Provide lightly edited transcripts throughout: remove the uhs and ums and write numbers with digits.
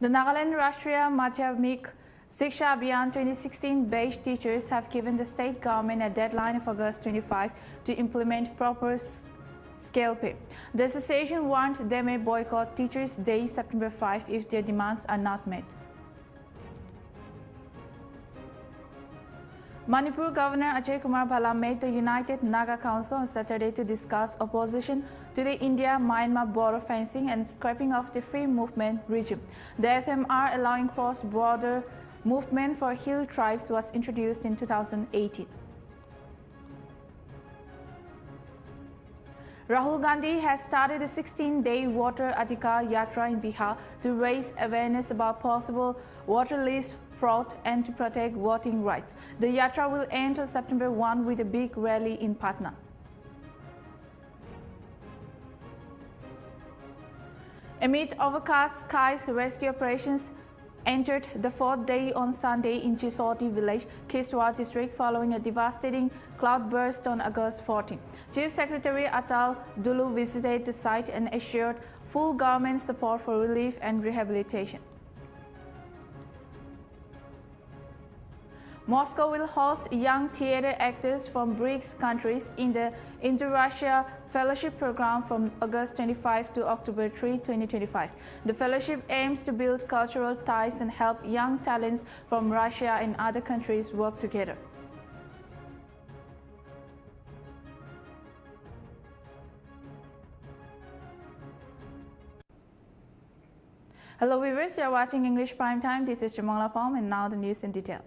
The Nagaland Rashtriya Madhyamik Shiksha Abhiyan 2016 batch teachers have given the state government a deadline of August 25 to implement proper scale pay. The association warned they may boycott Teachers' Day September 5 if their demands are not met. Manipur Governor Ajay Kumar Bhalla met the United Naga Council on Saturday to discuss opposition to the India-Myanmar border fencing and scrapping of the free movement regime. The FMR allowing cross-border movement for hill tribes was introduced in 2018. Rahul Gandhi has started a 16-day Water Adhikar Yatra in Bihar to raise awareness about possible water lease fraud and to protect voting rights. The Yatra will end on September 1 with a big rally in Patna. Amid overcast skies, rescue operations entered the fourth day on Sunday in Chisoti village, Kiswar district, following a devastating cloudburst on August 14. Chief Secretary Atal Dulu visited the site and assured full government support for relief and rehabilitation. Moscow will host young theater actors from BRICS countries in the Inter-Russia Fellowship Program from August 25 to October 3, 2025. The fellowship aims to build cultural ties and help young talents from Russia and other countries work together. Hello viewers, you are watching English Primetime. This is Jamala Palm and now the news in detail.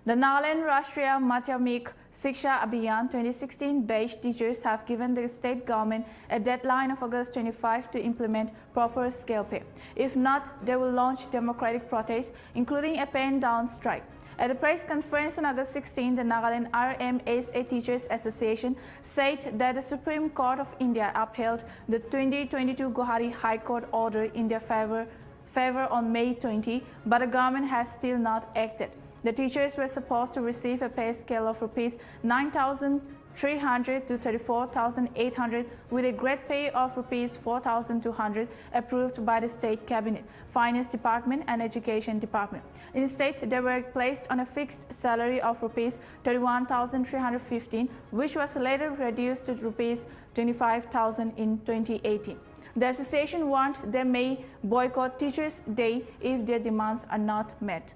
The Nagaland Rashtriya Madhyamik Shiksha Abhiyan 2016 batch teachers have given the state government a deadline of August 25 to implement proper scale pay. If not, they will launch democratic protests, including a pen-down strike. At the press conference on August 16, the Nagaland RMSA Teachers Association said that the Supreme Court of India upheld the 2022 Guwahati High Court order in their favor on May 20, but the government has still not acted. The teachers were supposed to receive a pay scale of Rs 9,300 to 34,800 with a grade pay of Rs 4,200 approved by the State Cabinet, Finance Department and Education Department. Instead, they were placed on a fixed salary of Rs 31,315, which was later reduced to Rs 25,000 in 2018. The association warned they may boycott Teachers' Day if their demands are not met.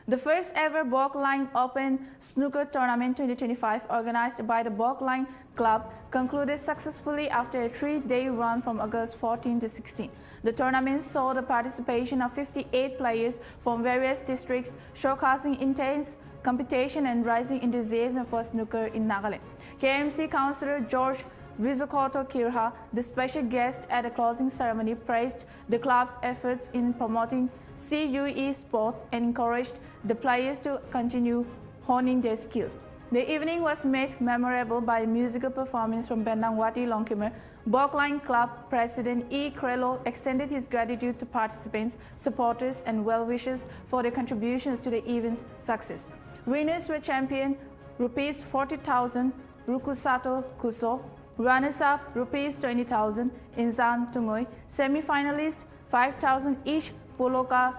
The first ever Bogline Open Snooker Tournament 2025 organized by the Bogline Club concluded successfully after a 3-day run from August 14 to 16. The tournament saw the participation of 58 players from various districts, showcasing intense competition and rising enthusiasm for snooker in Nagaland. KMC Councillor George Vizukoto Kirha, the special guest at the closing ceremony, praised the club's efforts in promoting CUE sports and encouraged the players to continue honing their skills. The evening was made memorable by a musical performance from Bendangwati Longkimer. Bogline Club President E. Krelo extended his gratitude to participants, supporters and well-wishers for their contributions to the event's success. Winners were champion Rs 40,000 Rukusato Kuso, runners-up Rs 20,000 Inzan Tungoy, semi-finalists 5,000 each Poloka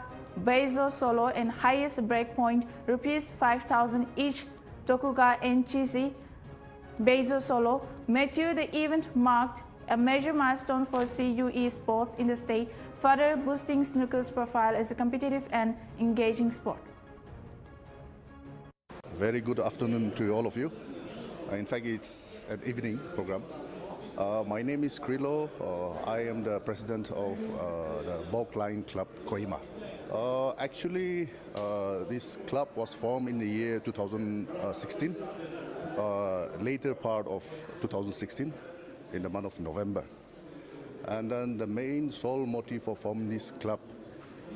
Beizo Solo, and highest breakpoint Rs 5,000 each Tokuga and Chisi Beizo Solo. Matthew, the event marked a major milestone for CUE sports in the state, further boosting snooker's profile as a competitive and engaging sport. Very good afternoon to all of you. In fact, it's an evening program. My name is Krilo. I am the president of the Bogline Club Kohima. Actually, this club was formed in the year 2016, later part of 2016, in the month of November. And then the main sole motive for forming this club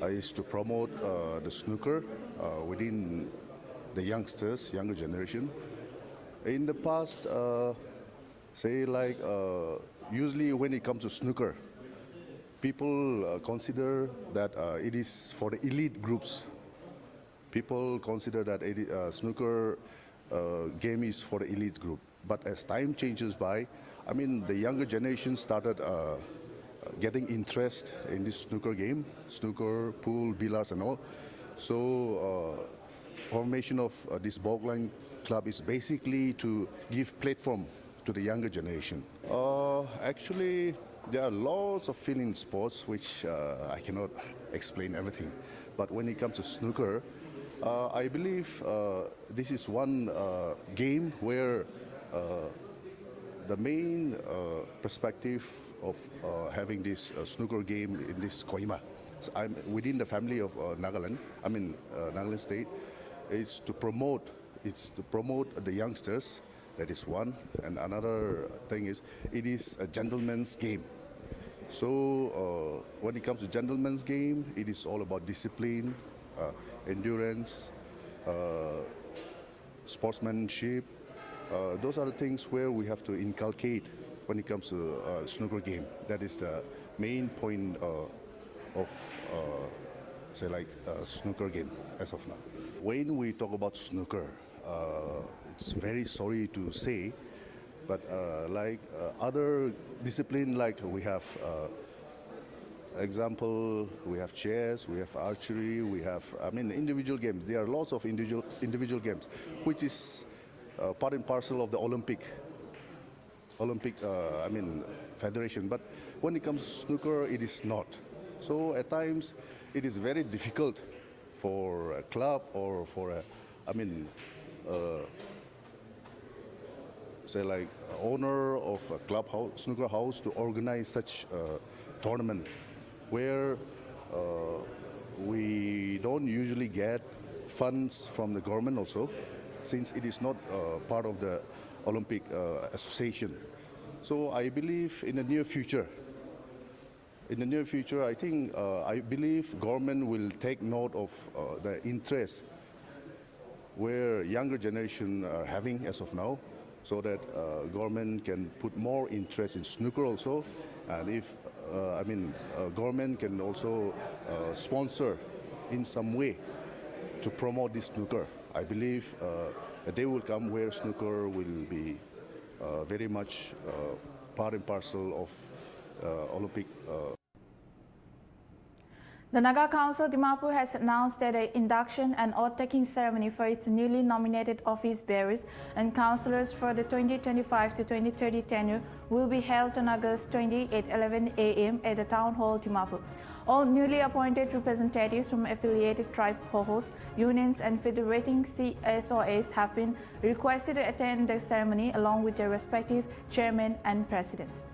is to promote the snooker within the youngsters, younger generation. In the past, usually when it comes to snooker, people consider that it is for the elite groups. People consider that snooker game is for the elite group. But as time changes by, I mean, the younger generation started getting interest in this snooker game, snooker, pool, billiards and all. So formation of this Bogline club is basically to give platform to the younger generation. Actually, there are lots of field in sports which I cannot explain everything. But when it comes to snooker, I believe this is one game where the main perspective of having this snooker game in this Kohima, so I'm within the family of Nagaland. I mean Nagaland State. It's to promote the youngsters. That is one, and another thing is it is a gentleman's game. So when it comes to gentleman's game, it is all about discipline, endurance, sportsmanship. Those are the things where we have to inculcate when it comes to snooker game. That is the main point of say like snooker game as of now. When we talk about snooker, it's very sorry to say, but like other discipline, like we have example, we have chess, we have archery, we have, I mean, individual games. There are lots of individual games, which is part and parcel of the Olympic, I mean, federation. But when it comes to snooker, it is not. So at times, it is very difficult for a club or for a, I mean, say like owner of a clubhouse, snooker house, to organize such a tournament where we don't usually get funds from the government also, since it is not part of the Olympic Association. So I believe in the near future, I think, I believe government will take note of the interest where younger generation are having as of now, so that government can put more interest in snooker also, and if I mean government can also sponsor in some way to promote this snooker. I believe a day will come where snooker will be very much part and parcel of Olympic. The Naga Council Dimapur has announced that an induction and oath-taking ceremony for its newly nominated office bearers and councillors for the 2025 to 2030 tenure will be held on August 20 at 11 a.m. at the Town Hall, Dimapur. All newly appointed representatives from affiliated tribe hohos, unions and federating CSOAs have been requested to attend the ceremony along with their respective chairmen and presidents.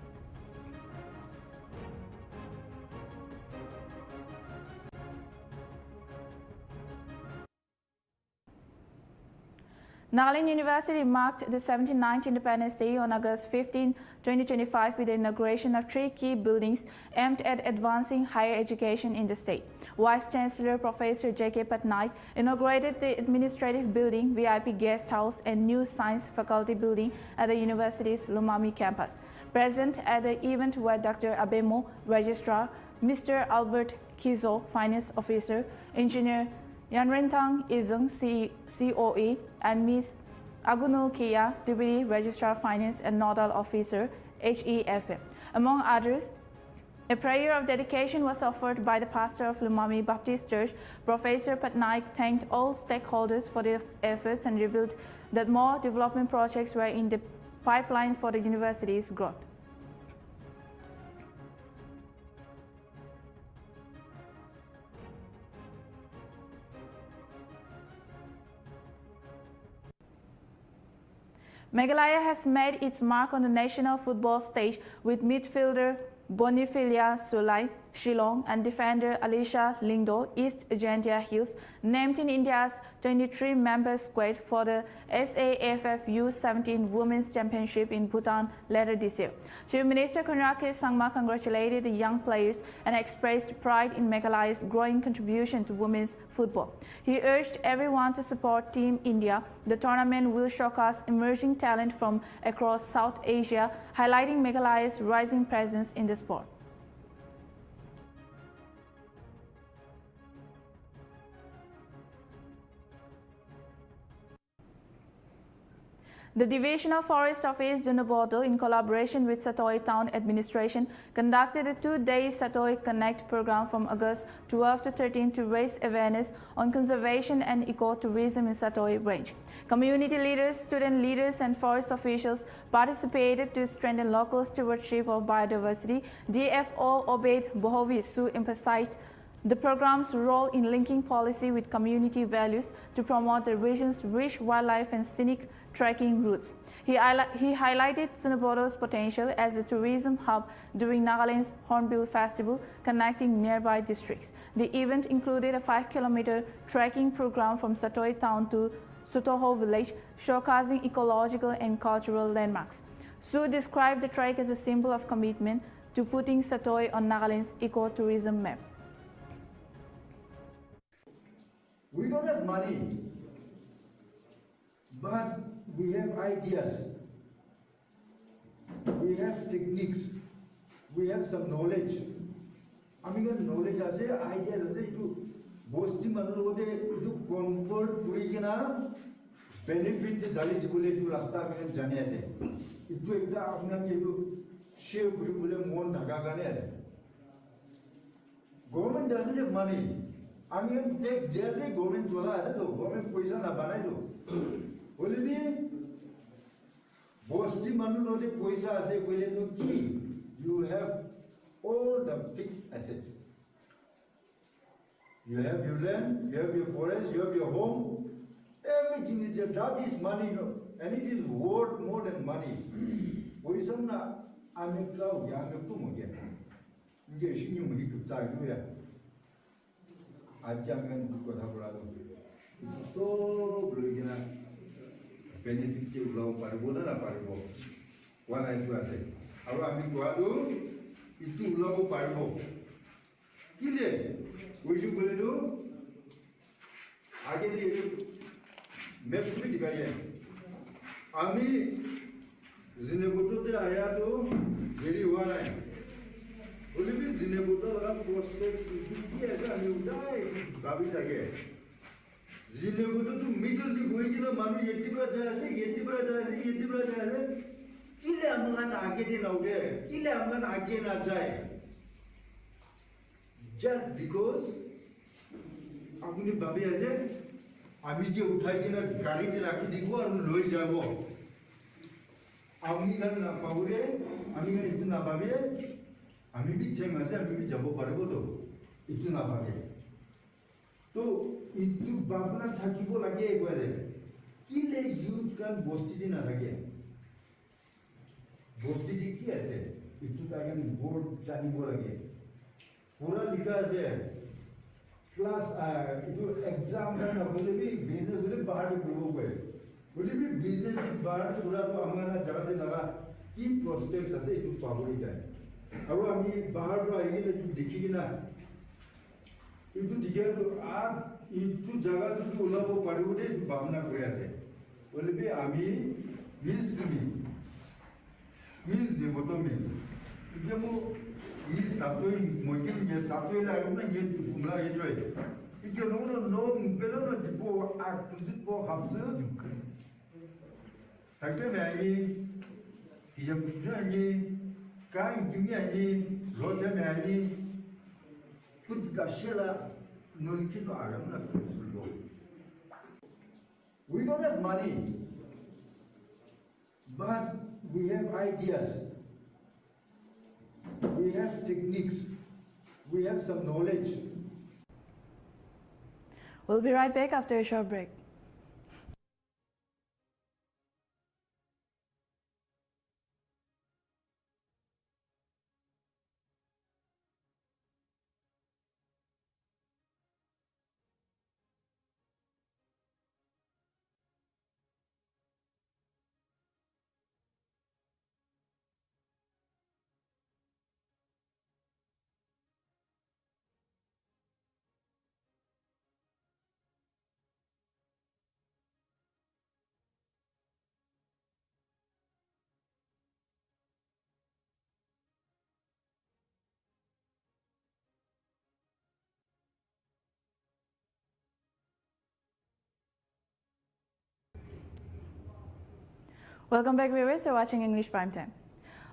Nagaland University marked the 79th Independence Day on August 15, 2025 with the inauguration of 3 key buildings aimed at advancing higher education in the state. Vice Chancellor Professor J.K. Patnaik inaugurated the administrative building, VIP guest house and new science faculty building at the university's Lumami campus. Present at the event were Dr. Abemo, Registrar, Mr. Albert Kizo, Finance Officer, Engineer Yanrentang Izung, COE, and Ms. Agunu Kia, Deputy Registrar Finance and Nodal Officer, HEFM. Among others, a prayer of dedication was offered by the pastor of Lumami Baptist Church. Professor Patnaik thanked all stakeholders for their efforts and revealed that more development projects were in the pipeline for the university's growth. Meghalaya has made its mark on the national football stage with midfielder Bonifilia Sulai, Shillong, and defender Alisha Lingdo, East Ajantia Hills, named in India's 23-member squad for the SAFF U17 Women's Championship in Bhutan later this year. Chief Minister Konraki Sangma congratulated the young players and expressed pride in Meghalaya's growing contribution to women's football. He urged everyone to support Team India. The tournament will showcase emerging talent from across South Asia, highlighting Meghalaya's rising presence in the sport. The Division of Forest Office Junaboto, in collaboration with Satoi Town Administration, conducted a two-day Satoi Connect program from August 12 to 13 to raise awareness on conservation and ecotourism in Satoi Range. Community leaders, student leaders, and forest officials participated to strengthen local stewardship of biodiversity. DFO Obaid Bohovisu emphasized the program's role in linking policy with community values to promote the region's rich wildlife and scenic trekking routes. He highlighted Junaboto's potential as a tourism hub during Nagaland's Hornbill Festival, connecting nearby districts. The event included a 5-kilometer trekking program from Satoi town to Sutoho village, showcasing ecological and cultural landmarks. Su described the trek as a symbol of commitment to putting Satoi on Nagaland's ecotourism map. We don't have money, but we have ideas, we have techniques, we have some knowledge. I mean, knowledge as a ideas as a to boasting manlode to comfort kurikina benefit the Dalit Bule to Rasta and Janese. It took the Afghan to share Bule Mon Nagagane. Government doesn't have money. I mean, tax directly government chola ase to government paisa na banai to. Only be bosti manu no de paisa ase koile to ki you have all the fixed assets. You have your land, you have your forest, you have your home. Everything is there. That is money, no? And it is worth more than money. Paisa na ame kau ya ame tu mo ya. Nge shinyu mo hikupta yu ya. Ajangan kota Pulau so belum benefit ke Pulau Paribo na Paribo. Wana itu asyik. Kalau ambil kuadu itu Pulau Paribo. Kile, uju boleh tu. Aje dia map tu dikaya. Ami Zinebutu te ayat tu jadi wana. Only be Zinebutu lagi prospects itu ऐसा नहीं होता है काफी जगह Zinebutu तो middle di boy की ना मानो ये तिब्रा जाए से किले अमंगन आगे दिन आउटे किले अमंगन आगे ना जाए just because अपनी बाबी ऐसे आमी के उठाई की ना गाड़ी के राखी दिखो और लोई जाओ आमी का ना पावरे आमी का इतना बाबी आमी भी चेंग आसे आमी भी जाबो पारे बोलो इतना बाबी तो इतु बाबना थाकी बो लगे एक बार किले यूथ का बोस्ती दिन लगे बोस्ती दी की ऐसे इतु ताकि बोर्ड जानी बो लगे पूरा लिखा है क्लास इतु एग्जाम का ना बोले भी बिजनेस बोले बाहर के ग्रुप हुए बोले भी बिजनेस के बाहर पूरा तो हमारा जगह से लगा की प्रोस्पेक्ट्स ऐसे इतु पावरी जाए अब हम ये बाहर तो आएंगे तो दिखेगी ना इतु दिखे तो आप इतु जगह तो उला वो पढ़े हुए भावना करे ऐसे बोले भी आमी मिस ने बोतो में इधर वो ये सातों मौजूद ये सातों लाये उन्हें ये कुमला ये जो है इधर नो पहले ना जिपो आग तुझे पो हमसे सकते में आये ये मुझे आये काई दुनिया आये रोज़ में आये कुछ दाशिला नोलिकी तो आगम ना कुछ We don't have money, but we have ideas, we have techniques, we have some knowledge. We'll be right back after a short break. Welcome back, viewers. You're watching English Primetime.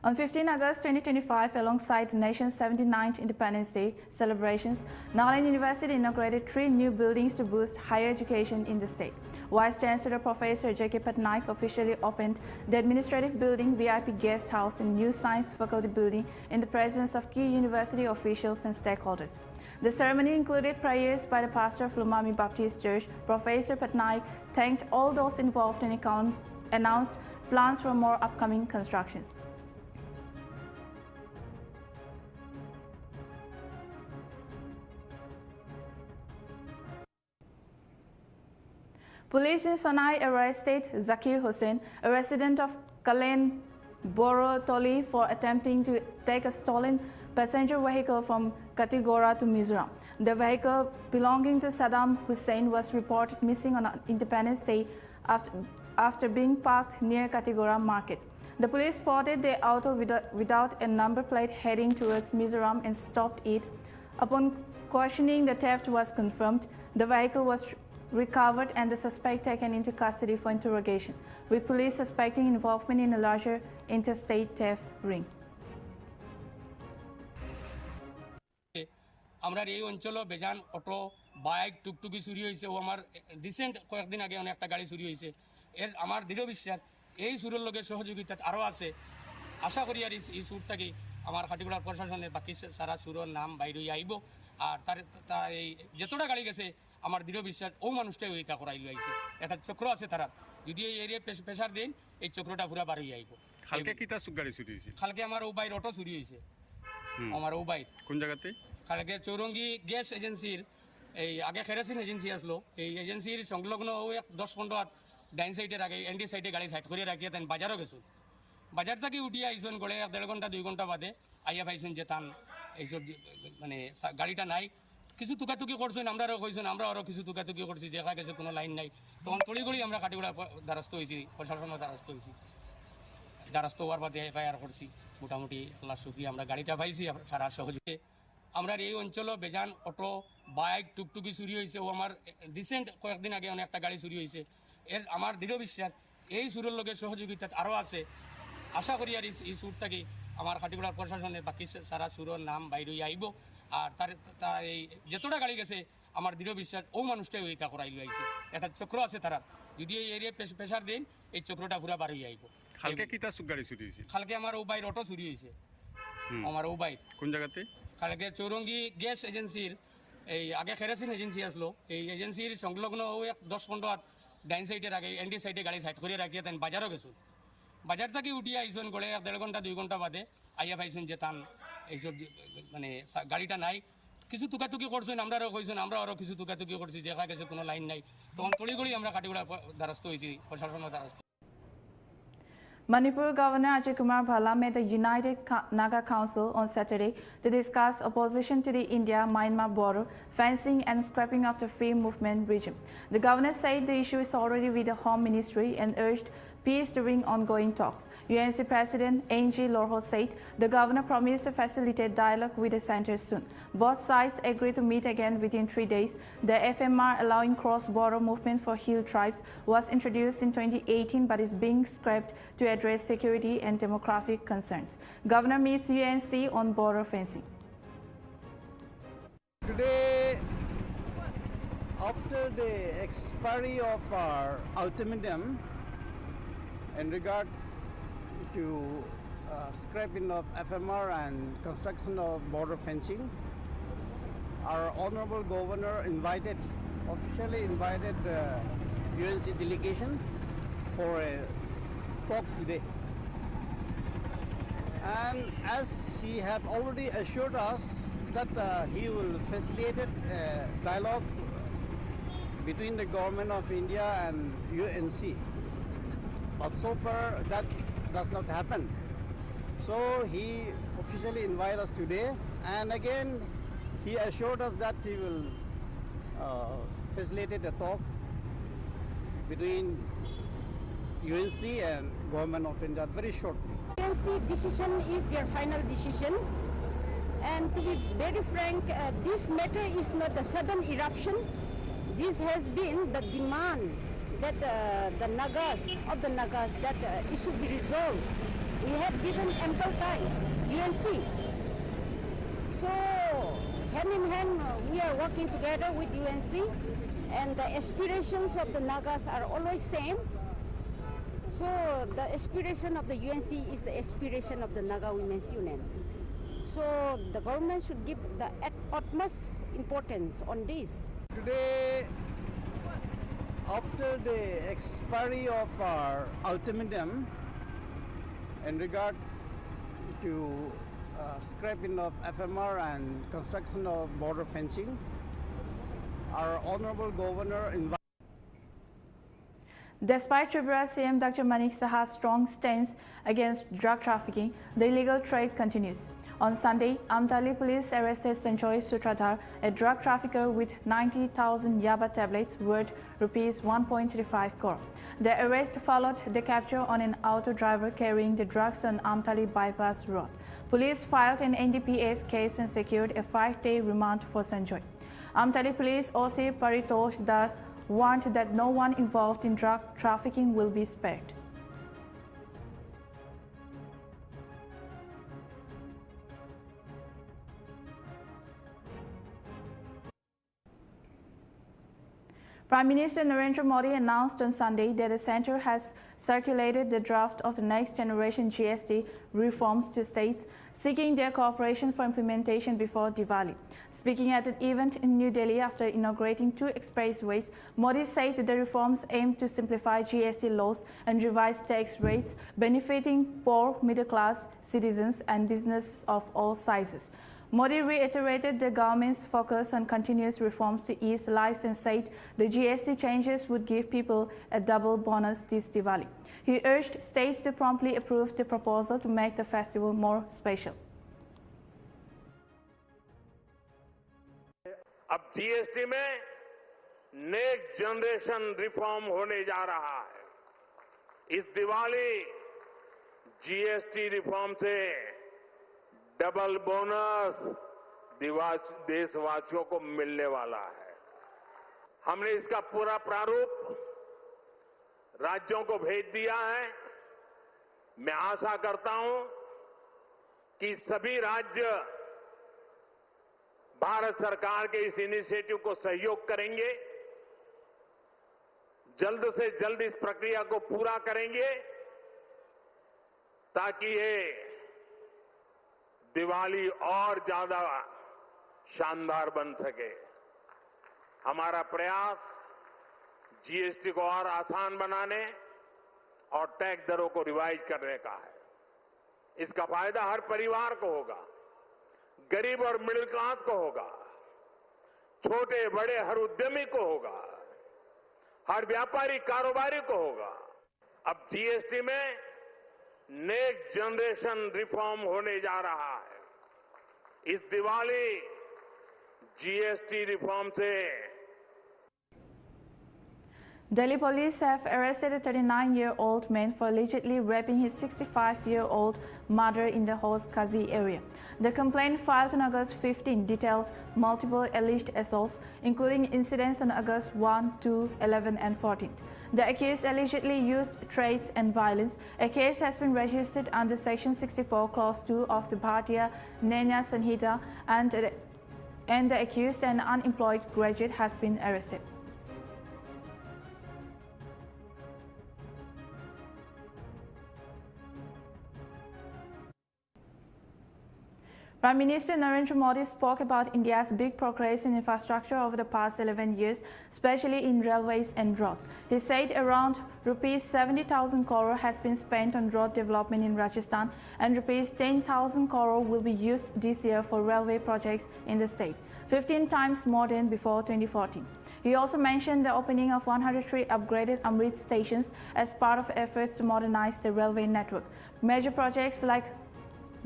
On 15 August 2025, alongside the nation's 79th Independence Day celebrations, Nagaland University inaugurated 3 new buildings to boost higher education in the state. Vice Chancellor Professor J.K. Patnaik officially opened the Administrative Building, VIP Guest House, and new Science Faculty Building in the presence of key university officials and stakeholders. The ceremony included prayers by the pastor of Lumami Baptist Church. Professor Patnaik thanked all those involved and announced plans for more upcoming constructions. Police in Sonai arrested Zakir Hussain, a resident of Kalen Borotoli, for attempting to take a stolen passenger vehicle from Katigora to Mizoram. The vehicle belonging to Saddam Hussein was reported missing on Independence Day after being parked near Katigora Market. The police spotted the auto without a number plate heading towards Mizoram and stopped it. Upon questioning, the theft was confirmed. The vehicle was recovered and the suspect taken into custody for interrogation, with police suspecting involvement in a larger interstate theft ring. আমরা এই অঞ্চলে বেজান auto bike টুকটুকি চুরি হয়েছে ও আমার recent কয়েকদিন আগে অনেকটা গাড়ি চুরি হয়েছে এর আমার দৃঢ় বিশ্বাস এই চুরের লগে সহযোগিতা আরও আছে আশা করি আর এই চুর থেকে আমার খাটিগুড়ার প্রশাসনের বাকি সারা চুরের নাম বাইরে আইব আর তার এই যতটা গাড়ি গেছে আমার দৃঢ় বিশ্বাস ও মানুষটাই ওইটা করাই আইছে একটা চক্র আছে তারা যদি এই এরিয়া প্রেশার দেন এই চক্রটা পুরা বার হয়ে আইব কালকে কি তার গাড়ি চুরি হয়েছে কালকে আমার ও বাইর অটো চুরি হয়েছে আমার ও বাইর কোন জায়গাতে কালকে চৌরঙ্গি গ্যাস এজেন্সির এই আগে কেরোসিন এজেন্সি আসলো এই এজেন্সির সংলগ্ন ও 10-15 হাত ডাইন সাইডের আগে এনডি সাইডে গাড়ি সাইড করে রাখিয়ে তাই বাজারও গেছো বাজার থেকে উঠিয়ে আইসন গড়ে 1.5 ঘন্টা 2 ঘন্টা বাদে আইয়া পাইছেন যে তান এইসব মানে গাড়িটা নাই কিছু তুকাতুকি করছেন আমরাও কইছেন আমরা আরও কিছু তুকাতুকি করছি দেখা গেছে কোনো লাইন নাই তখন তড়িগড়ি আমরা কাটিগুড়ার দ্বারস্থ হয়েছি প্রশাসনের দ্বারস্থ হয়েছি দ্বারস্থ হওয়ার বাদে এফআইআর করছি মোটামুটি আল্লাহ শুকরিয়া আমরা গাড়িটা পাইছি সারা সহজে আমরা এই অঞ্চলে বেজান অটো বাইক টুকটুকি চুরি হয়েছে ও আমার রিসেন্ট কয়েকদিন আগে অনেকটা গাড়ি চুরি হয়েছে এর আমার দৃঢ় বিশ্বাস এই চুরের লগে সহযোগিতা আরও আছে আশা করি আর এই চুর থেকে আমার খাটিগুড়ার প্রশাসনের বাকি সারা চুরের নাম বাইরে আইব আর তার এই যতটা গাড়ি গেছে আমার দৃঢ় বিশ্বাস ও মানুষটাই ওইটা করাই আইছে একটা চক্র আছে তারা যদি এই এরিয়া প্রেশার দেন এই চক্রটা পুরা বার হয়ে আইব কালকে কি তার গাড়ি চুরি হয়েছে কালকে আমার ও বাইর অটো চুরি হয়েছে আমার ও বাইর কোন জায়গাতে কালকে চৌরঙ্গি গ্যাস এজেন্সির এই আগে কেরোসিন এজেন্সি আসলো এই এজেন্সির সংলগ্ন ও 10-15 হাত ডাইন সাইডের আগে এনডি সাইডে গাড়ি সাইড করে রাখিয়ে তাই বাজারও গেছো বাজার থেকে উঠিয়ে আইসন গড়ে 1.5 ঘন্টা 2 ঘন্টা বাদে আইয়া পাইছেন যে তান এইসব মানে গাড়িটা নাই কিছু তুকাতুকি করছেন আমরাও কইছেন আমরা আরও কিছু তুকাতুকি করছি দেখা গেছে কোনো লাইন নাই তখন তড়িগড়ি আমরা কাটিগুড়ার দ্বারস্থ হয়েছি প্রশাসনের দ্বারস্থ Manipur Governor Ajay Kumar Bhalla met the United Naga Council on Saturday to discuss opposition to the India-Myanmar border fencing and scrapping of the Free Movement region. The governor said the issue is already with the Home Ministry and urged peace during ongoing talks. UNC President Ng Lorho said the governor promised to facilitate dialogue with the center soon. Both sides agreed to meet again within 3 days. The FMR allowing cross-border movement for hill tribes was introduced in 2018 but is being scrapped to address security and demographic concerns. Governor meets UNC on border fencing. Today, after the expiry of our ultimatum in regard to scrapping of FMR and construction of border fencing, our Honorable Governor officially invited the UNC delegation for a talk today. And as he have already assured us that he will facilitate dialogue between the government of India and UNC. But so far that does not happen. So he officially invited us today, and again he assured us that he will facilitate a talk between UNC and government of India very shortly. UNC decision is their final decision, and to be very frank, this matter is not a sudden eruption. This has been the demand that the Nagas, that it should be resolved. We have given ample time, UNC. So, hand in hand, we are working together with UNC, and the aspirations of the Nagas are always same. So, the aspiration of the UNC is the aspiration of the Naga Women's Union. So, the government should give the utmost importance on this. Today, after the expiry of our ultimatum in regard to scrapping of FMR and construction of border fencing, our Honorable Governor invited. Despite Tripura CM Dr. Manik Saha's strong stance against drug trafficking, the illegal trade continues. On Sunday, Amtali police arrested Sanjoy Sutradhar, a drug trafficker with 90,000 Yaba tablets worth Rs 1.35 crore. The arrest followed the capture on an auto driver carrying the drugs on Amtali bypass road. Police filed an NDPS case and secured a 5-day remand for Sanjoy. Amtali Police OC Paritosh Das warned that no one involved in drug trafficking will be spared. Prime Minister Narendra Modi announced on Sunday that the centre has circulated the draft of the next generation GST reforms to states, seeking their cooperation for implementation before Diwali. Speaking at an event in New Delhi after inaugurating 2 expressways, Modi said that the reforms aim to simplify GST laws and revise tax rates, benefiting poor, middle-class citizens and businesses of all sizes. Modi reiterated the government's focus on continuous reforms to ease lives and said the GST changes would give people a double bonus this Diwali. He urged states to promptly approve the proposal to make the festival more special. अब GST में next generation reform होने जा रहा है। इस Diwali GST reform से double bonus देशवासियों को मिलने वाला है। हमने इसका पूरा प्रारूप राज्यों को भेज दिया है। मैं आशा करता हूं कि सभी राज्य भारत सरकार के इस इनिशिएटिव को सहयोग करेंगे, जल्द से जल्द इस प्रक्रिया को पूरा करेंगे ताकि ये दिवाली और ज्यादा शानदार बन सके। हमारा प्रयास जीएसटी को और आसान बनाने और टैक्स दरों को रिवाइज करने का है। इसका फायदा हर परिवार को होगा, गरीब और मिडिल क्लास को होगा, छोटे बड़े हर उद्यमी को होगा, हर व्यापारी कारोबारी को होगा। अब जीएसटी में नेक्स्ट जनरेशन रिफॉर्म होने जा रहा है। इस दिवाली जीएसटी रिफॉर्म से Delhi police have arrested a 39-year-old man for allegedly raping his 65-year-old mother in the Hos Kazi area. The complaint filed on August 15 details multiple alleged assaults, including incidents on August 1, 2, 11 and 14. The accused allegedly used threats and violence. A case has been registered under Section 64, Clause 2 of the Bharatiya Nyaya Sanhita, and the accused, an unemployed graduate, has been arrested. Prime Minister Narendra Modi spoke about India's big progress in infrastructure over the past 11 years, especially in railways and roads. He said around Rs 70,000 crore has been spent on road development in Rajasthan and Rs 10,000 crore will be used this year for railway projects in the state, 15 times more than before 2014. He also mentioned the opening of 103 upgraded Amrit stations as part of efforts to modernize the railway network. Major projects like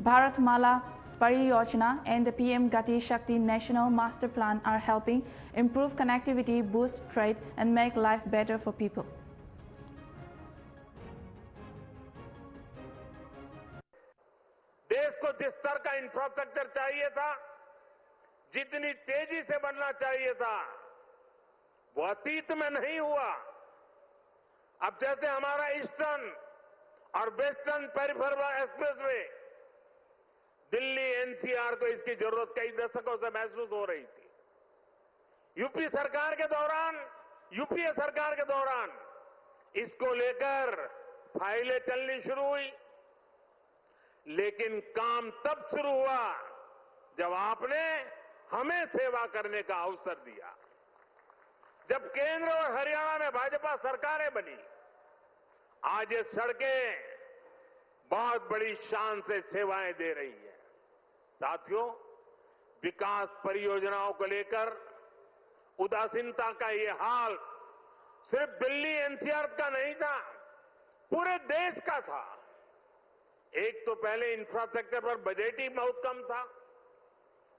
Bharatmala Pariyojana and the PM Gati Shakti National Master Plan are helping improve connectivity, boost trade and make life better for people. देश को जिस स्तर का infrastructure चाहिए था, जितनी तेजी से बनना चाहिए था, वो अतीत में नहीं हुआ। अब जैसे हमारा ईस्टर्न और western peripheral expressway, Delhi NCR को इसकी जरूरत कई दशकों से महसूस हो रही थी। यूपीए सरकार के दौरान इसको लेकर फाइलें चलनी शुरू हुई, लेकिन काम तब शुरू हुआ जब आपने हमें सेवा करने का अवसर दिया। जब केंद्र और हरियाणा में भाजपा सरकारें बनी, आज ये सड़कें बहुत बड़ी शान से सेवाएं दे रही है। साथियों, विकास परियोजनाओं को लेकर उदासीनता का ये हाल सिर्फ दिल्ली एनसीआर का नहीं था, पूरे देश का था। एक तो पहले इंफ्रास्ट्रक्चर पर बजट ही बहुत कम था,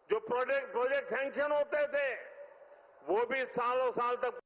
जो प्रोजेक्ट सैंक्शन होते थे वो भी सालों साल तक।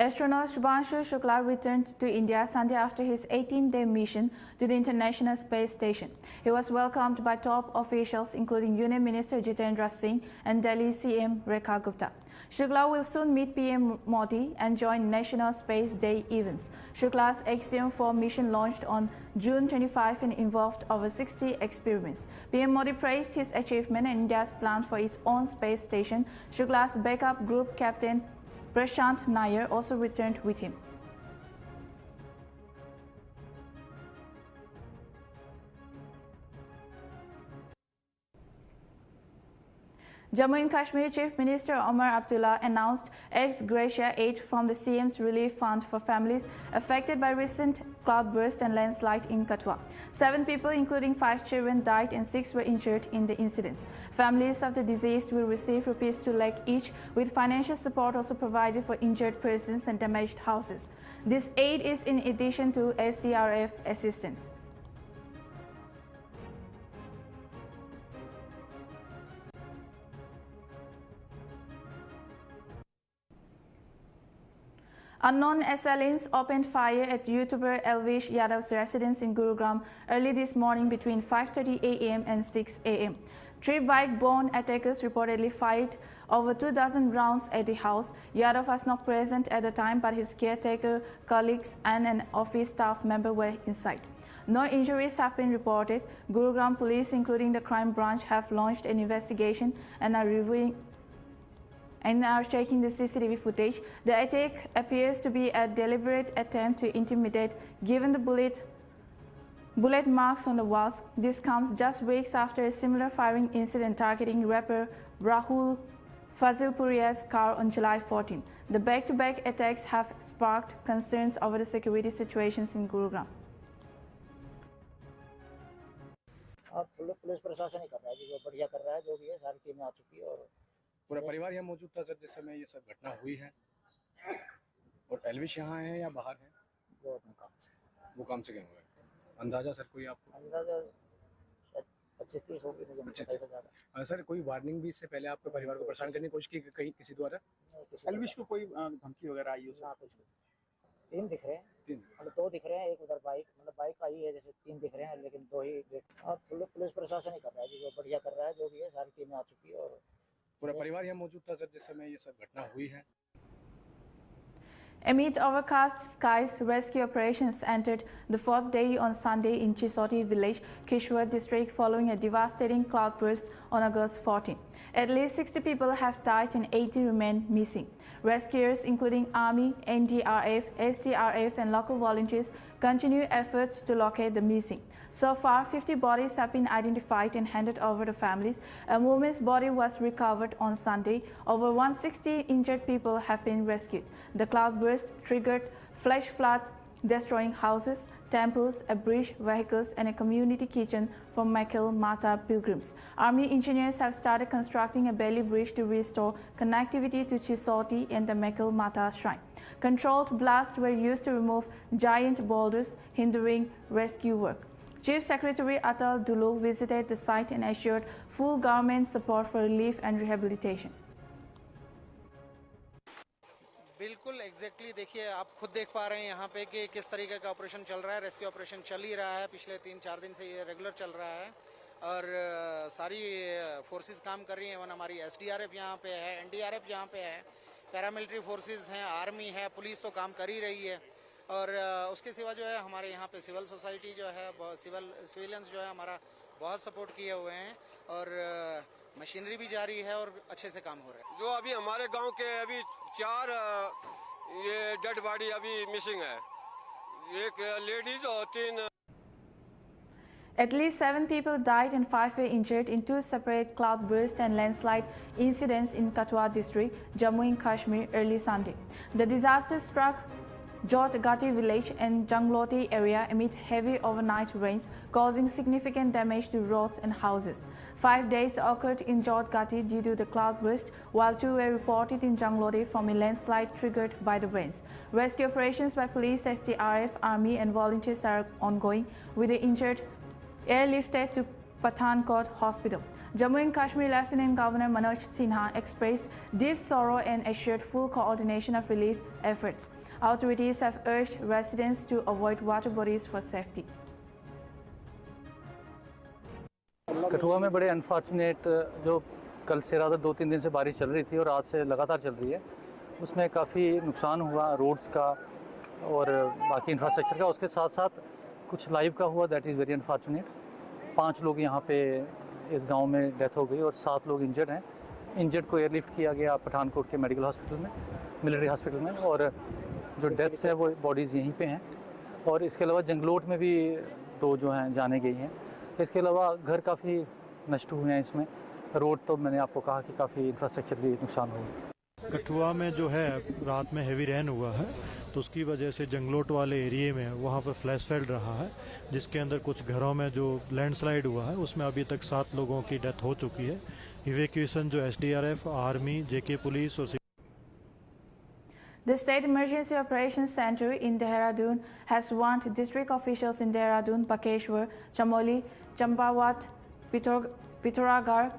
Astronaut Shubhanshu Shukla returned to India Sunday after his 18-day mission to the International Space Station. He was welcomed by top officials including Union Minister Jitendra Singh and Delhi CM Rekha Gupta. Shukla will soon meet PM Modi and join National Space Day events. Shukla's Axiom 4 mission launched on June 25 and involved over 60 experiments. PM Modi praised his achievement and India's plan for its own space station. Shukla's backup group captain Prashant Nair also returned with him. Jammu and Kashmir Chief Minister Omar Abdullah announced ex gratia aid from the CM's Relief Fund for families affected by recent cloudburst and landslide in Katwa. 7 people, including 5 children, died and 6 were injured in the incidents. Families of the deceased will receive rupees 2 lakh each, with financial support also provided for injured persons and damaged houses. This aid is in addition to SDRF assistance. Unknown assailants opened fire at YouTuber Elvish Yadav's residence in Gurugram early this morning between 5:30 a.m. and 6 a.m. 3 bike-borne attackers reportedly fired over 2,000 rounds at the house. Yadav was not present at the time, but his caretaker, colleagues and an office staff member were inside. No injuries have been reported. Gurugram police, including the crime branch, have launched an investigation and are reviewing checking the CCTV footage. The attack appears to be a deliberate attempt to intimidate, given the bullet marks on the walls. This comes just weeks after a similar firing incident targeting rapper Rahul Fazilpuria's car on July 14. The back-to-back attacks have sparked concerns over the security situations in Gurugram. Police प्रशासन ही कर रहा है, जो बढ़िया कर रहा है, जो भी है सारी टीमें आ चुकी है और पूरा परिवार यहाँ मौजूद था सर जिस समय ये सब घटना हुई है। और एल्विश यहाँ है या बाहर है? वो अपने काम से। वो काम से गए हुए हैं। अंदाजा सर कोई आपको? अंदाजा 25-30 होगी, मुझे नहीं पता ज़्यादा। सर कोई वार्निंग भी इससे पहले आपके परिवार को परेशान करने की कोशिश की कहीं किसी द्वारा? एल्विश को कोई धमकी वगैरह आई हो? कुछ 3 दिख रहे हैं, मतलब 2 दिख रहे हैं, एक उधर बाइक, मतलब बाइक आई है जैसे 3 दिख रहे हैं, लेकिन 2 ही। पुलिस प्रशासन ही कर रहा है, जो बढ़िया कर रहा है, जो भी है सारी टीमें आ चुकी है और पूरा परिवार यहाँ मौजूद था सर जिस समय ये सब घटना हुई है। Amid overcast skies, rescue operations entered the 4th day on Sunday in Chisoti village, Kishwar district, following a devastating cloudburst on August 14. At least 60 people have died and 80 remain missing. Rescuers, including Army, NDRF, SDRF and local volunteers, continue efforts to locate the missing. So far, 50 bodies have been identified and handed over to families. A woman's body was recovered on Sunday. Over 160 injured people have been rescued. The cloudburst triggered flash floods, destroying houses, temples, a bridge, vehicles and a community kitchen for Mekil Mata pilgrims. Army engineers have started constructing a Bailey bridge to restore connectivity to Chisoti and the Mekil Mata shrine. Controlled blasts were used to remove giant boulders, hindering rescue work. Chief Secretary Atal Dulu visited the site and assured full government support for relief and rehabilitation. बिल्कुल exactly देखिए, आप खुद देख पा रहे हैं यहाँ पे कि किस तरीके का ऑपरेशन चल रहा है। रेस्क्यू ऑपरेशन चल ही रहा है, पिछले 3-4 दिन से ये रेगुलर चल रहा है और सारी फोर्सेस काम कर रही हैं। हमारी एसडीआरएफ यहाँ पे है, एनडीआरएफ यहाँ पे है, पैरामिलिट्री फोर्सेस हैं, आर्मी है, पुलिस तो काम कर ही रही है। और उसके सिवा जो है हमारे यहाँ पे सिविल सोसाइटी जो है, सिविलियंस जो है हमारा बहुत सपोर्ट किए हुए हैं और मशीनरी भी जारी है और अच्छे से काम हो रहा है। जो अभी हमारे गांव के अभी 4 ये डेड बॉडी अभी मिसिंग है, एक लेडीज और 3। At least 7 people died and 5 were injured in 2 separate cloudburst and landslide incidents in Katwa district, Jammu and Kashmir early Sunday. The disaster struck Jot Gati village and Jangloti area amid heavy overnight rains, causing significant damage to roads and houses. 5 deaths occurred in Jot Gati due to the cloudburst, while 2 were reported in Jangloti from a landslide triggered by the rains. Rescue operations by police, SDRF, army and volunteers are ongoing, with the injured airlifted to Pathankot Hospital. Jammu and Kashmir Lieutenant Governor Manoj Sinha expressed deep sorrow and assured full coordination of relief efforts. Authorities have urged residents to avoid water bodies for safety. Kathua में बड़े unfortunate जो कल से रात 2-3 दिन से बारिश चल रही थी और आज से लगातार चल रही है, उसमें काफ़ी नुकसान हुआ रोड्स का और बाकी इंफ्रास्ट्रक्चर का। उसके साथ साथ कुछ लाइव का हुआ, दैट इज़ वेरी अनफॉर्चुनेट। 5 लोग यहाँ पे इस गांव में डेथ हो गई और 7 लोग इंजर्ड हैं। इंजर्ड को एयरलिफ्ट किया गया पठानकोट के मेडिकल हॉस्पिटल में, मिलिट्री हॉस्पिटल में, और जो डेथ्स है वो बॉडीज़ यहीं पे हैं। और इसके अलावा जंगलोट में भी 2 जो हैं जाने गई हैं। इसके अलावा घर काफ़ी नष्ट हुए हैं इसमें। रोड तो मैंने आपको कहा कि काफ़ी इंफ्रास्ट्रक्चर भी नुकसान हुआ। कठुआ में जो है रात में हेवी रेन हुआ है, तो उसकी वजह से जंगलोट वाले एरिए में वहाँ पर फ्लैश फ्लड रहा है, जिसके अंदर कुछ घरों में जो लैंडस्लाइड हुआ है उसमें अभी तक 7 लोगों की डेथ हो चुकी है। इवैक्यूएशन जो SDRF, आर्मी, JK पुलिस और The State Emergency Operations Center in Dehradun has warned district officials in Dehradun, Bakeshwar, Chamoli, Champawat, Pithoragarh,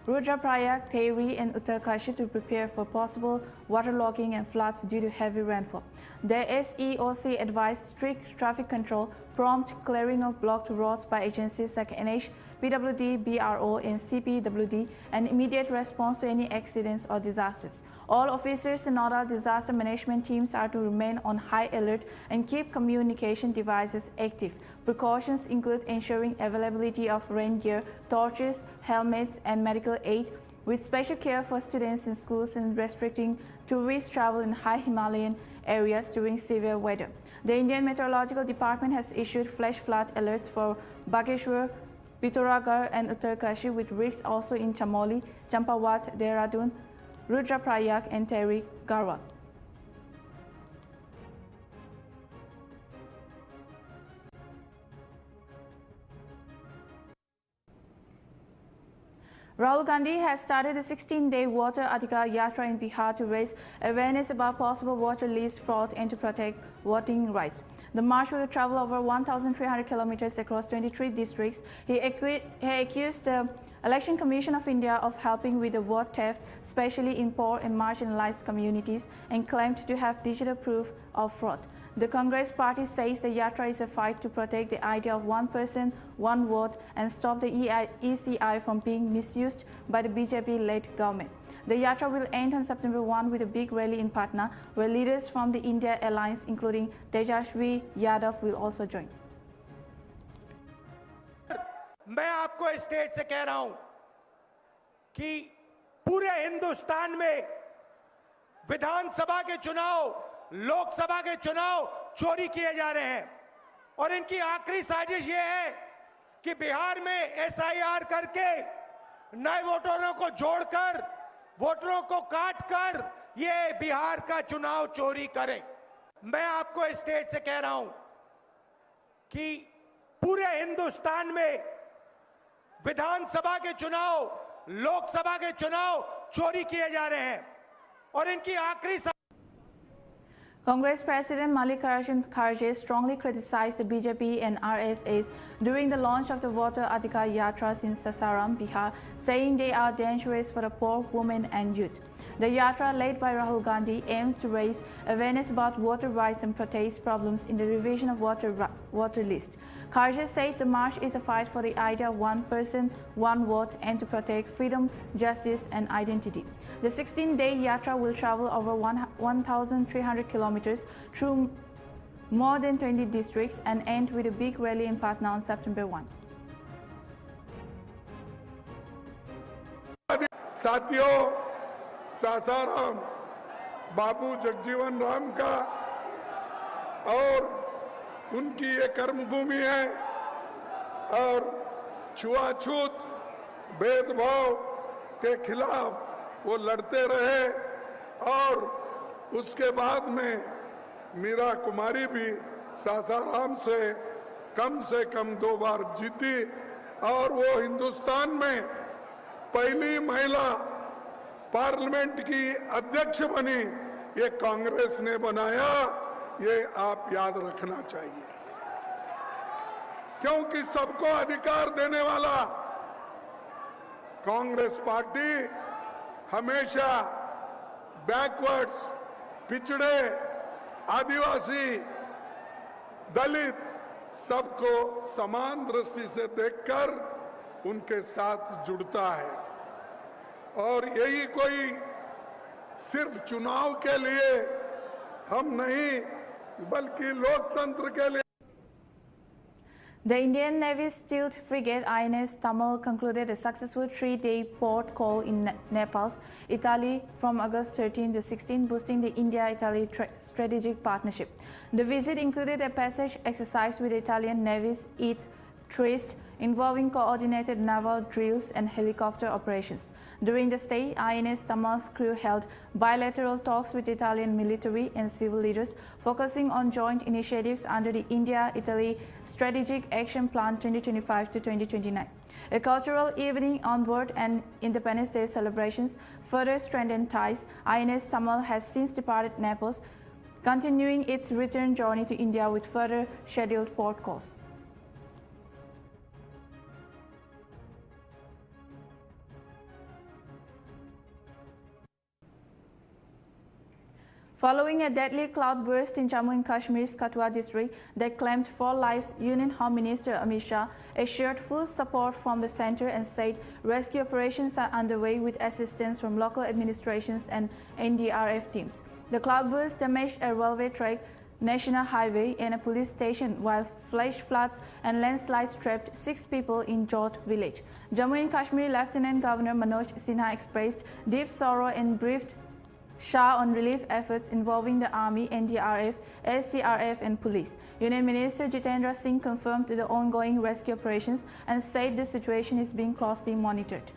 Rudraprayag, Tehri and Uttarkashi to prepare for possible waterlogging and floods due to heavy rainfall. The SEOC advised strict traffic control, prompt clearing of blocked roads by agencies like NH, PWD, BRO and CPWD, and immediate response to any accidents or disasters. All officers and nodal disaster management teams are to remain on high alert and keep communication devices active. Precautions include ensuring availability of rain gear, torches, helmets, and medical aid, with special care for students in schools and restricting tourist travel in high Himalayan areas during severe weather. The Indian Meteorological Department has issued flash flood alerts for Bageshwar, Pithoragarh and Uttarkashi, with risks also in Chamoli, Champawat, Dehradun, Rudraprayag and Tehri Garhwal. Rahul Gandhi has started a 16-day water Adhikar Yatra in Bihar to raise awareness about possible water lease fraud and to protect voting rights. The march will travel over 1,300 kilometers across 23 districts. He accused the Election Commission of India of helping with the vote theft, especially in poor and marginalized communities, and claimed to have digital proof of fraud. The Congress party says the Yatra is a fight to protect the idea of one person, one vote and stop the ECI from being misused by the BJP-led government. The Yatra will end on September 1 with a big rally in Patna, where leaders from the India Alliance, including Tejashwi Yadav, will also join. मैं आपको state से कह रहा हूं कि पूरे हिंदुस्तान में विधानसभा के चुनाव, लोकसभा के चुनाव चोरी किए जा रहे हैं और इनकी आखिरी साजिश ये है कि बिहार में SIR करके नए वोटरों को जोड़कर, वोटरों को काटकर ये बिहार का चुनाव चोरी करें। मैं आपको स्टेट से कह रहा हूं कि पूरे हिंदुस्तान में विधानसभा के चुनाव, लोकसभा के चुनाव चोरी किए जा रहे हैं और इनकी आखिरी Congress President Mallikarjun Kharge strongly criticized the BJP and RSS during the launch of the Voter Adhikar Yatras in Sasaram, Bihar, saying they are dangerous for the poor, women and youth. The yatra, led by Rahul Gandhi, aims to raise awareness about water rights and protest problems in the revision of water list. Kharge said the march is a fight for the idea of one person, one vote, and to protect freedom, justice, and identity. The 16-day yatra will travel over 1,300 kilometers through more than 20 districts and end with a big rally in Patna on September 1. साथियों, सासाराम बाबू जगजीवन राम का और उनकी ये कर्मभूमि है और छुआछूत भेदभाव के खिलाफ वो लड़ते रहे और उसके बाद में मीरा कुमारी भी सासाराम से कम 2 बार जीती और वो हिंदुस्तान में पहली महिला पार्लियामेंट की अध्यक्ष बनी। ये कांग्रेस ने बनाया, ये आप याद रखना चाहिए, क्योंकि सबको अधिकार देने वाला कांग्रेस पार्टी हमेशा बैकवर्ड्स, पिछड़े, आदिवासी, दलित सबको समान दृष्टि से देखकर उनके साथ जुड़ता है और यही कोई सिर्फ चुनाव के लिए हम नहीं बल्कि लोकतंत्र के लिए। The Indian Navy's stealth frigate INS Tamil concluded a successful 3-day port call in Naples, Italy from August 13 to 16, boosting the India-Italy strategic partnership. The visit included a passage exercise with the Italian Navy's EAT Trieste, involving coordinated naval drills and helicopter operations. During the stay, INS Tamil's crew held bilateral talks with Italian military and civil leaders, focusing on joint initiatives under the India-Italy Strategic Action Plan 2025 to 2029. A cultural evening on board and Independence Day celebrations further strengthened ties. INS Tamil has since departed Naples, continuing its return journey to India with further scheduled port calls. Following a deadly cloudburst in Jammu and Kashmir's Katwa district that claimed 4 lives, Union Home Minister Amit Shah assured full support from the centre and said rescue operations are underway with assistance from local administrations and NDRF teams. The cloudburst damaged a railway track, national highway and a police station, while flash floods and landslides trapped 6 people in Jot village. Jammu and Kashmir Lieutenant Governor Manoj Sinha expressed deep sorrow and briefed Shah on relief efforts involving the Army, NDRF, SDRF and police. Union Minister Jitendra Singh confirmed the ongoing rescue operations and said the situation is being closely monitored.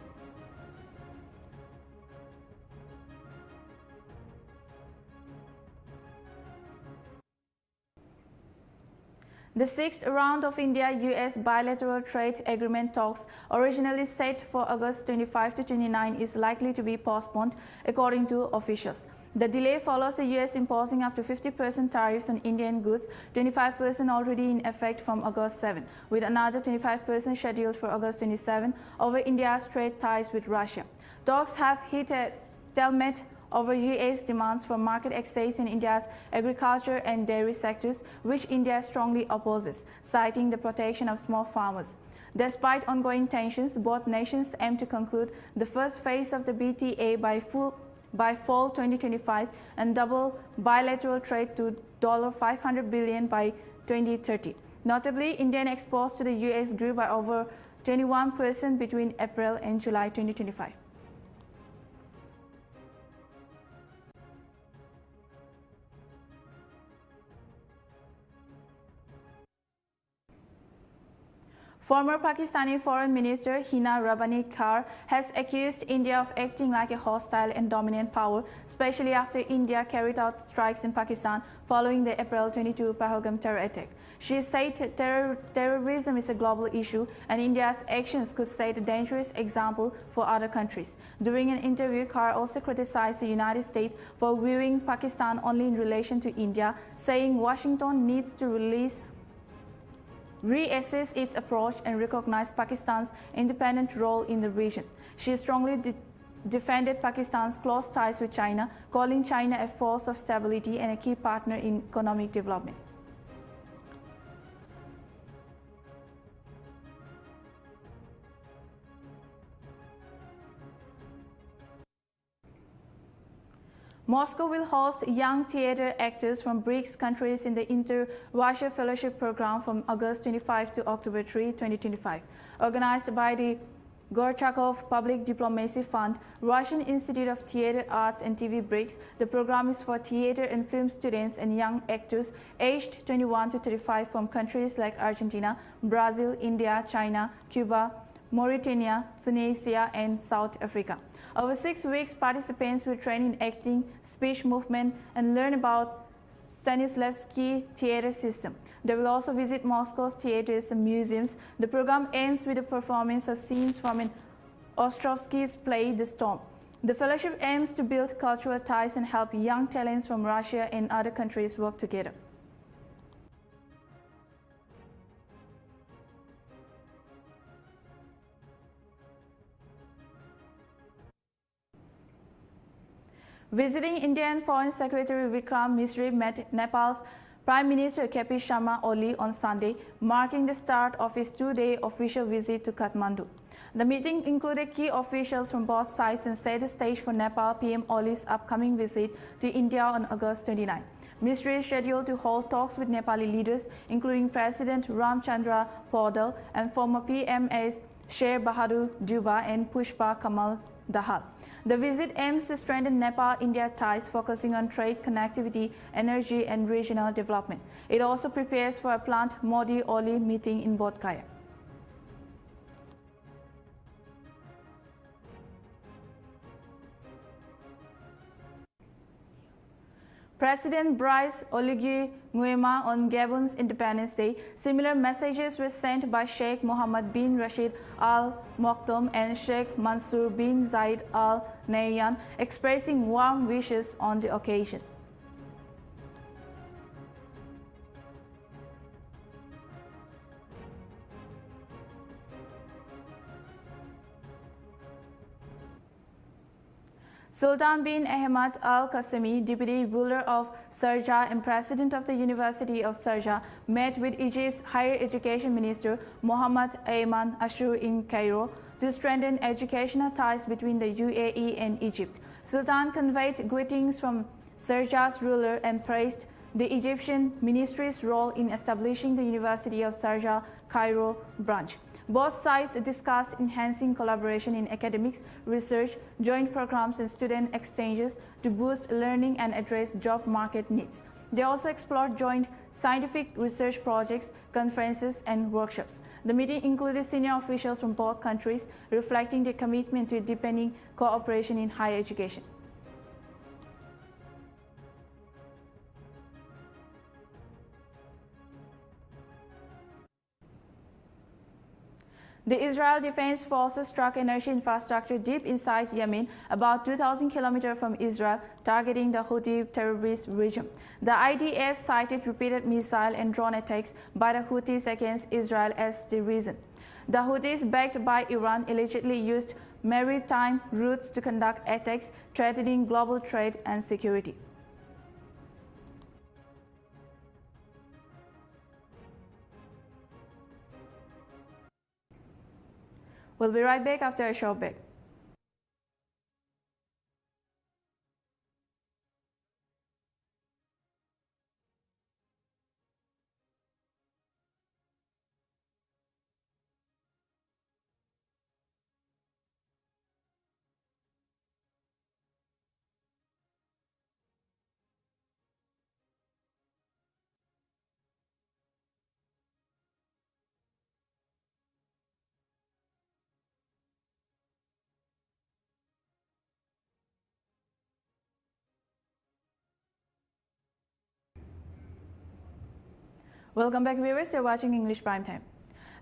The 6th round of India-US bilateral trade agreement talks, originally set for August 25 to 29, is likely to be postponed, according to officials. The delay follows the US imposing up to 50% tariffs on Indian goods, 25% already in effect from August 7, with another 25% scheduled for August 27 over India's trade ties with Russia. Talks have hit a stalemate over US demands for market access in India's agriculture and dairy sectors, which India strongly opposes, citing the protection of small farmers. Despite ongoing tensions, both nations aim to conclude the first phase of the BTA by fall 2025 and double bilateral trade to $500 billion by 2030. Notably, Indian exports to the US grew by over 21% between April and July 2025. Former Pakistani Foreign Minister Hina Rabbani Kar has accused India of acting like a hostile and dominant power, especially after India carried out strikes in Pakistan following the April 22 Pahalgam terror attack. She said terrorism is a global issue and India's actions could set a dangerous example for other countries. During an interview, Kar also criticized the United States for viewing Pakistan only in relation to India, saying Washington needs to reassess its approach and recognize Pakistan's independent role in the region. She strongly defended Pakistan's close ties with China, calling China a force of stability and a key partner in economic development. Moscow will host young theater actors from BRICS countries in the Inter-Russia Fellowship Program from August 25 to October 3, 2025. Organized by the Gorchakov Public Diplomacy Fund, Russian Institute of Theater Arts and TV BRICS, the program is for theater and film students and young actors aged 21 to 35 from countries like Argentina, Brazil, India, China, Cuba, Mauritania, Tunisia, and South Africa. Over 6 weeks, participants will train in acting, speech movement, and learn about Stanislavski theater system. They will also visit Moscow's theaters and museums. The program ends with a performance of scenes from an Ostrovsky's play, The Storm. The fellowship aims to build cultural ties and help young talents from Russia and other countries work together. Visiting Indian Foreign Secretary Vikram Misri met Nepal's Prime Minister KP Sharma Oli on Sunday, marking the start of his 2-day official visit to Kathmandu. The meeting included key officials from both sides and set the stage for Nepal PM Oli's upcoming visit to India on August 29. Misri is scheduled to hold talks with Nepali leaders, including President Ramchandra Paudel and former PMAs Sher Bahadur Deuba and Pushpa Kamal Dahal. The visit aims to strengthen Nepal-India ties, focusing on trade, connectivity, energy, and regional development. It also prepares for a planned Modi-Oli meeting in Bodh Gaya. President Brice Oligui Nguema on Gabon's Independence Day. Similar messages were sent by Sheikh Mohammed bin Rashid Al Maktoum and Sheikh Mansour bin Zayed Al Nahyan, expressing warm wishes on the occasion. Sultan bin Ahmad Al Qasimi, deputy ruler of Sharjah and president of the University of Sharjah, met with Egypt's higher education minister Mohammed Ayman Ashur in Cairo to strengthen educational ties between the UAE and Egypt. Sultan conveyed greetings from Sharjah's ruler and praised the Egyptian ministry's role in establishing the University of Sharjah Cairo branch. Both sides discussed enhancing collaboration in academics, research, joint programs, and student exchanges to boost learning and address job market needs. They also explored joint scientific research projects, conferences, and workshops. The meeting included senior officials from both countries, reflecting their commitment to deepening cooperation in higher education. The Israel Defense Forces struck energy infrastructure deep inside Yemen, about 2,000 kilometers from Israel, targeting the Houthi terrorist regime. The IDF cited repeated missile and drone attacks by the Houthis against Israel as the reason. The Houthis, backed by Iran, allegedly used maritime routes to conduct attacks, threatening global trade and security. We'll be right back after a short break. Welcome back, viewers. You're watching English Primetime.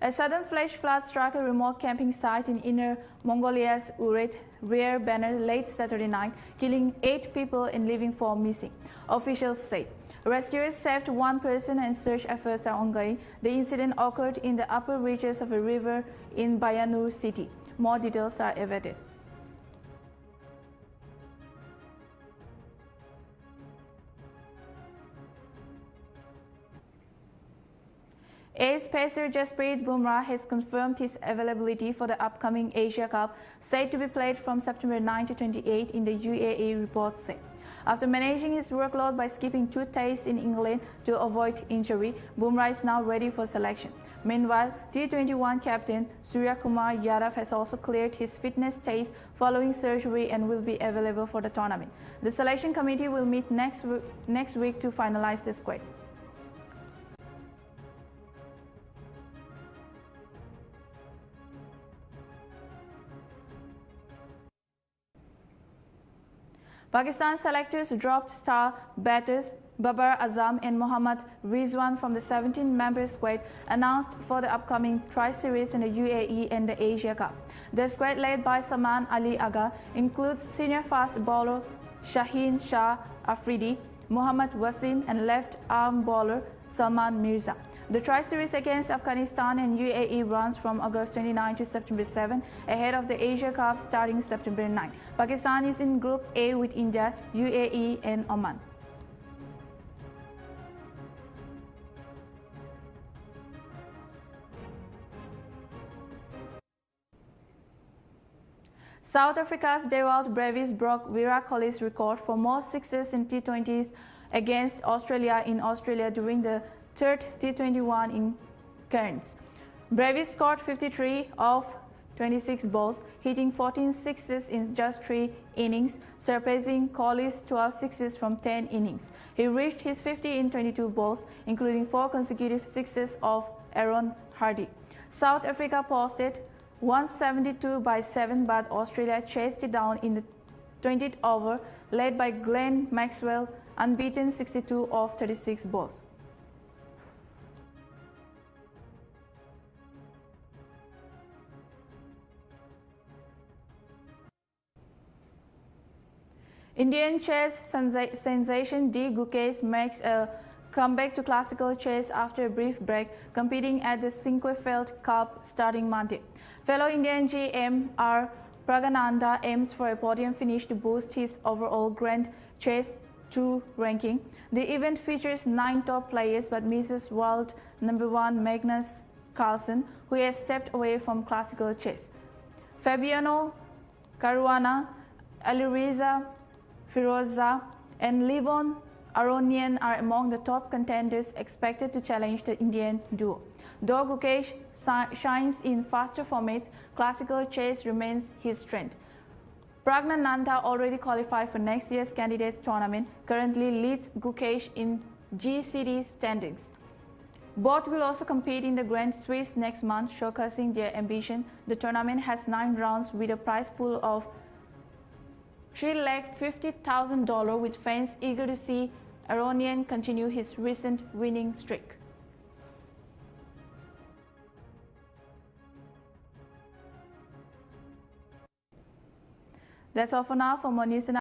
A sudden flash flood struck a remote camping site in Inner Mongolia's Uret Rear Banner late Saturday night, killing 8 people and leaving 4 missing, officials said. Rescuers saved 1 person and search efforts are ongoing. The incident occurred in the upper reaches of a river in Bayanur city. More details are awaited. Ace pacer Jasprit Bumrah has confirmed his availability for the upcoming Asia Cup, said to be played from September 9 to 28 in the UAE, reports say. After managing his workload by skipping 2 tests in England to avoid injury, Bumrah is now ready for selection. Meanwhile, T21 captain Surya Kumar Yadav has also cleared his fitness test following surgery and will be available for the tournament. The selection committee will meet next week to finalize the squad. Pakistan selectors dropped star batters Babar Azam and Mohammad Rizwan from the 17-member squad announced for the upcoming Tri-Series in the UAE and the Asia Cup. The squad, led by Saman Ali Agha, includes senior fast bowler Shaheen Shah Afridi, Mohammad Wasim and left-arm bowler Salman Mirza. The Tri-Series against Afghanistan and UAE runs from August 29 to September 7 ahead of the Asia Cup starting September 9. Pakistan is in Group A with India, UAE and Oman. South Africa's Dewald Brevis broke Virat Kohli's record for most sixes in T20s against Australia in Australia during the third T21 in Cairns. Brevis scored 53 of 26 balls, hitting 14 sixes in just 3 innings, surpassing Kohli's 12 sixes from 10 innings. He reached his 50 in 22 balls, including 4 consecutive sixes of Aaron Hardy. South Africa posted 172 by 7, but Australia chased it down in the 20th over, led by Glenn Maxwell, unbeaten 62 of 36 balls. Indian chess sensation D. Gukesh makes a comeback to classical chess after a brief break, competing at the Cinquefield Cup starting Monday. Fellow Indian GM R. Pragananda aims for a podium finish to boost his overall Grand Chess 2 ranking. The event features 9 top players but misses world #1 Magnus Carlsen, who has stepped away from classical chess. Fabiano Caruana, Alireza Firoza and Levon Aronian are among the top contenders expected to challenge the Indian duo. Though Gukesh shines in faster formats, classical chess remains his strength. Pragnananda, already qualified for next year's candidates tournament, currently leads Gukesh in GCD standings. Both will also compete in the Grand Swiss next month, showcasing their ambition. The tournament has 9 rounds with a prize pool of $350,000, with fans eager to see Aronian continue his recent winning streak. That's all for now. For more news and